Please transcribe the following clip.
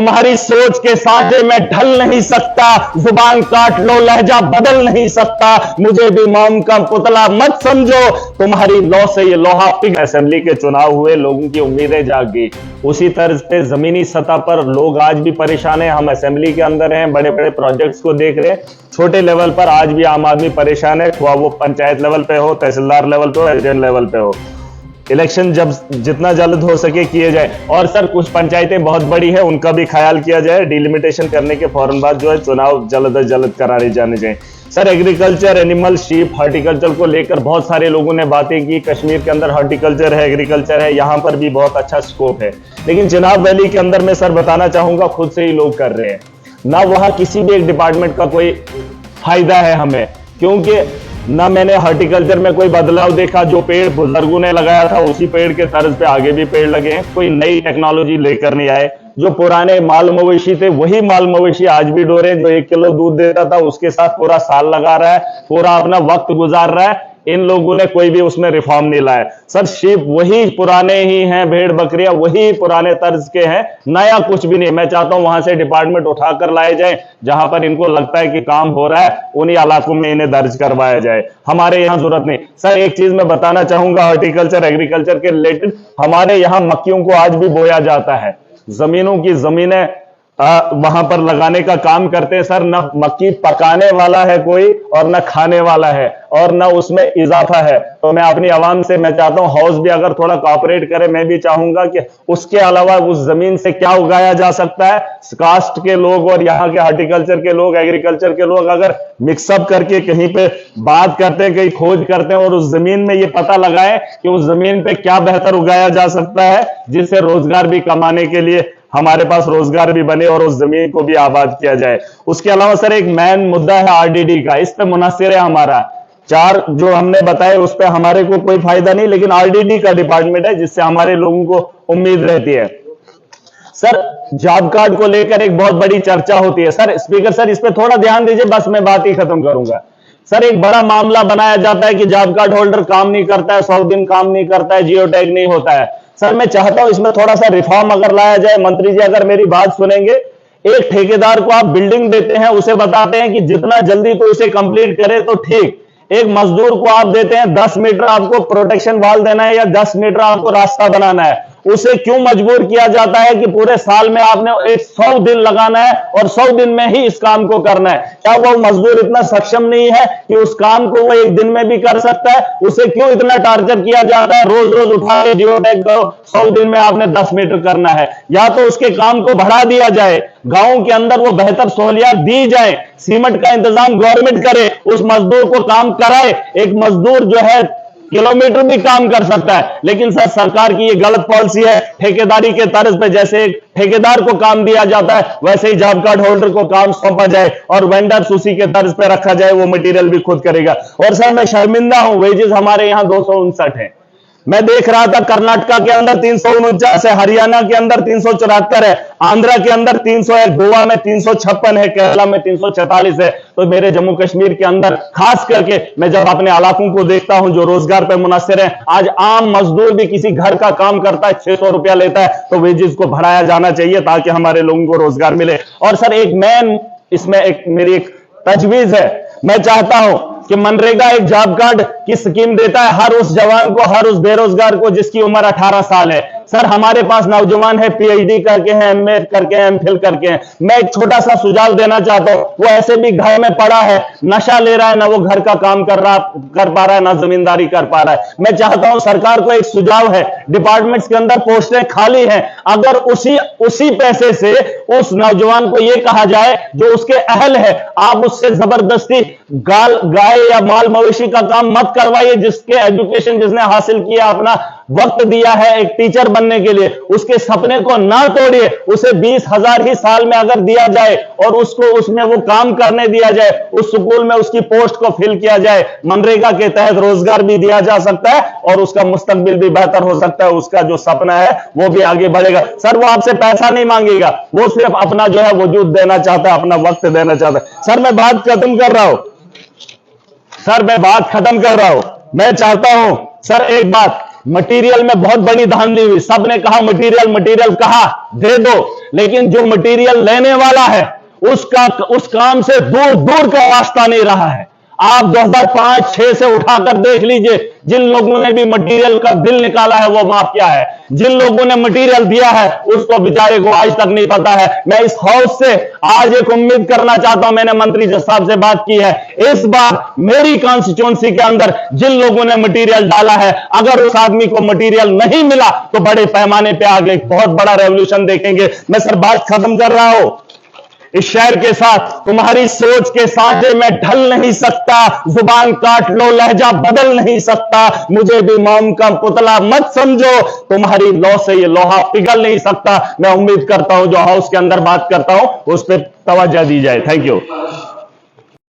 तुम्हारी सोच के साझे में ढल नहीं सकता, जुबान काट लो लहजा बदल नहीं सकता, मुझे भी मौम का पुतला मत समझो, तुम्हारी लौ से ये लोहा पिघल। असेंबली के चुनाव हुए, लोगों की उम्मीदें जाग गई। उसी तर्ज पे जमीनी सतह पर लोग आज भी परेशान हैं। हम असेंबली के अंदर हैं, बड़े बड़े प्रोजेक्ट्स को देख रहे हैं, छोटे लेवल पर आज भी आम आदमी परेशान है, खुआ वो पंचायत लेवल पे हो, तहसीलदार लेवल पे हो, एजेंट लेवल पे हो। इलेक्शन जब जितना जल्द हो सके किए जाए। और सर कुछ पंचायतें बहुत बड़ी है, उनका भी ख्याल किया जाए। डिलिमिटेशन करने के फौरन बाद जो है चुनाव जल्द अज जल्द कराने जाने चाहिए। Sir agriculture, animal, sheep, horticulture को लेकर बहुत सारे लोगों ने बातें की। कश्मीर के अंदर हॉर्टिकल्चर है, एग्रीकल्चर है, यहाँ पर भी बहुत अच्छा स्कोप है। लेकिन चिनाब वैली के अंदर मैं सर बताना चाहूंगा, खुद से ही लोग कर रहे हैं ना, वहां किसी भी एक डिपार्टमेंट का कोई फायदा है हमें, क्योंकि ना मैंने हॉर्टिकल्चर में कोई बदलाव देखा। जो पेड़ बुजुर्गों ने लगाया था उसी पेड़ के तर्ज पे आगे भी पेड़ लगे हैं, कोई नई टेक्नोलॉजी लेकर नहीं आए। जो पुराने माल मवेशी थे वही माल मवेशी आज भी डोरे, जो 1 किलो दूध देता था उसके साथ पूरा साल लगा रहा है, पूरा अपना वक्त गुजार रहा है। इन लोगों ने कोई भी उसमें रिफॉर्म नहीं लाया। सर शीप वही पुराने ही हैं, भेड़ बकरियां वही पुराने तर्ज के हैं, नया कुछ भी नहीं। मैं चाहता हूं वहां से डिपार्टमेंट उठाकर लाए जाए, जहां पर इनको लगता है कि काम हो रहा है उन्हीं इलाकों में इन्हें दर्ज करवाया जाए। हमारे यहाँ जरूरत नहीं। सर एक चीज मैं बताना चाहूंगा हॉर्टिकल्चर एग्रीकल्चर के रिलेटेड, हमारे यहाँ मक्खियों को आज भी बोया जाता है। जमीनों की जमीनें वहां पर लगाने का काम करते हैं सर। न मक्की पकाने वाला है कोई, और न खाने वाला है, और न उसमें इजाफा है। तो मैं अपनी आवाम से मैं चाहता हूं हाउस भी अगर थोड़ा कोऑपरेट करे, मैं भी चाहूंगा कि उसके अलावा उस जमीन से क्या उगाया जा सकता है। कास्ट के लोग और यहाँ के हॉर्टिकल्चर के लोग, एग्रीकल्चर के लोग अगर मिक्सअप करके कहीं पे बात करते हैं, कहीं खोज करते हैं और उस जमीन में ये पता लगाए कि उस जमीन पे क्या बेहतर उगाया जा सकता है, जिससे रोजगार भी कमाने के लिए हमारे पास रोजगार भी बने और उस जमीन को भी आबाद किया जाए। उसके अलावा सर एक मेन मुद्दा है आरडीडी का, इस पे मुनस्सिर है हमारा। 4 जो हमने बताए उस पे हमारे को कोई फायदा नहीं, लेकिन आरडीडी का डिपार्टमेंट है जिससे हमारे लोगों को उम्मीद रहती है। सर जॉब कार्ड को लेकर एक बहुत बड़ी चर्चा होती है। सर स्पीकर सर इस पे थोड़ा ध्यान दीजिए, बस मैं बात ही खत्म करूंगा। सर एक बड़ा मामला बनाया जाता है कि जॉब कार्ड होल्डर काम नहीं करता है, 100 दिन काम नहीं करता है, जियो टैग नहीं होता है। सर मैं चाहता हूं इसमें थोड़ा सा रिफॉर्म अगर लाया जाए। मंत्री जी अगर मेरी बात सुनेंगे, एक ठेकेदार को आप बिल्डिंग देते हैं, उसे बताते हैं कि जितना जल्दी तो उसे कंप्लीट करे तो ठीक। एक मजदूर को आप देते हैं 10 मीटर आपको प्रोटेक्शन वॉल देना है या 10 मीटर आपको रास्ता बनाना है, उसे क्यों मजबूर किया जाता है कि पूरे साल में आपने 100 दिन लगाना है और 100 दिन में ही इस काम को करना है? क्या वो मजदूर इतना सक्षम नहीं है कि उस काम को वो 1 दिन में भी कर सकता है? उसे क्यों इतना टार्चर किया जाता है, रोज रोज उठा के जियो टैग करो, 100 दिन में आपने 10 मीटर करना है? या तो उसके काम को बढ़ा दिया जाए, गांव के अंदर वो बेहतर सहूलियत दी जाए, सीमेंट का इंतजाम गवर्नमेंट करे, उस मजदूर को काम कराए। एक मजदूर जो है किलोमीटर भी काम कर सकता है। लेकिन सर सरकार की ये गलत पॉलिसी है, ठेकेदारी के तर्ज पे जैसे एक ठेकेदार को काम दिया जाता है वैसे ही जॉब कार्ड होल्डर को काम सौंपा जाए और वेंडर्स उसी के तर्ज पे रखा जाए, वो मटेरियल भी खुद करेगा। और सर मैं शर्मिंदा हूं, वेजेस हमारे यहाँ 259 है। मैं देख रहा था कर्नाटका के अंदर 349 है, हरियाणा के अंदर 374 है, आंध्रा के अंदर 300 है, गोवा में 356 है, केरला में 344 है। तो मेरे जम्मू कश्मीर के अंदर खास करके मैं जब अपने इलाकों को देखता हूं जो रोजगार पर मुनस्सिर है, आज आम मजदूर भी किसी घर का काम करता है 600 रुपया लेता है, तो वेजेस को बढ़ाया जाना चाहिए ताकि हमारे लोगों को रोजगार मिले। और सर एक मेन इसमें एक मेरी एक तजवीज है, मैं चाहता हूं कि मनरेगा एक जॉब कार्ड की स्कीम देता है हर उस जवान को, हर उस बेरोजगार को जिसकी उम्र 18 साल है। सर हमारे पास नौजवान है, पीएचडी करके हैं, एमए करके हैं, एमफिल करके हैं। मैं एक छोटा सा सुझाव देना चाहता हूं, वो ऐसे भी घर में पड़ा है, नशा ले रहा है, ना वो घर का काम कर पा रहा है, ना जमींदारी कर पा रहा है। मैं चाहता हूं सरकार को एक सुझाव है, डिपार्टमेंट्स के अंदर पोस्टें खाली हैं, अगर उसी पैसे से उस नौजवान को यह कहा जाए जो उसके अहल है, आप उससे जबरदस्ती गाय या माल मवेशी का काम मत करवाइए। जिसके एजुकेशन जिसने हासिल किया, अपना वक्त दिया है एक टीचर बनने के लिए, उसके सपने को ना तोड़िए। उसे 20,000 ही साल में अगर दिया जाए और उसको उसमें वो काम करने दिया जाए, उस स्कूल में उसकी पोस्ट को फिल किया जाए, मनरेगा के तहत रोजगार भी दिया जा सकता है और उसका मुस्तकबिल भी बेहतर हो सकता है, उसका जो सपना है वो भी आगे बढ़ेगा। सर वो आपसे पैसा नहीं मांगेगा, वो सिर्फ अपना जो है वजूद देना चाहता है, अपना वक्त देना चाहता है। सर मैं बात खत्म कर रहा हूं, मैं चाहता हूं सर एक बात, मटेरियल में बहुत बड़ी धांधली हुई, सबने कहा मटेरियल मटेरियल कहा दे दो, लेकिन जो मटेरियल लेने वाला है उस काम से दूर दूर का रास्ता नहीं रहा है। आप 2005-6 से उठाकर देख लीजिए, जिन लोगों ने भी मटेरियल का दिल निकाला है वो माफिया है, जिन लोगों ने मटेरियल दिया है उसको बेचारे को आज तक नहीं पता है। मैं इस हाउस से आज एक उम्मीद करना चाहता हूं, मैंने मंत्री साहब से बात की है, इस बार मेरी कॉन्स्टिट्यूंसी के अंदर जिन लोगों ने मटेरियल डाला है, अगर उस आदमी को मटेरियल नहीं मिला तो बड़े पैमाने पे आगे बहुत बड़ा रेवोल्यूशन देखेंगे। मैं सर बात खत्म कर रहा हूं, इस शहर के साथ तुम्हारी सोच के सांचे में ढल नहीं सकता, जुबान काट लो लहजा बदल नहीं सकता, मुझे भी मॉम का पुतला मत समझो, तुम्हारी लौ से ये लोहा पिघल नहीं सकता। मैं उम्मीद करता हूं जो हाउस के अंदर बात करता हूं उस पर तवज्जो दी जाए। Thank you.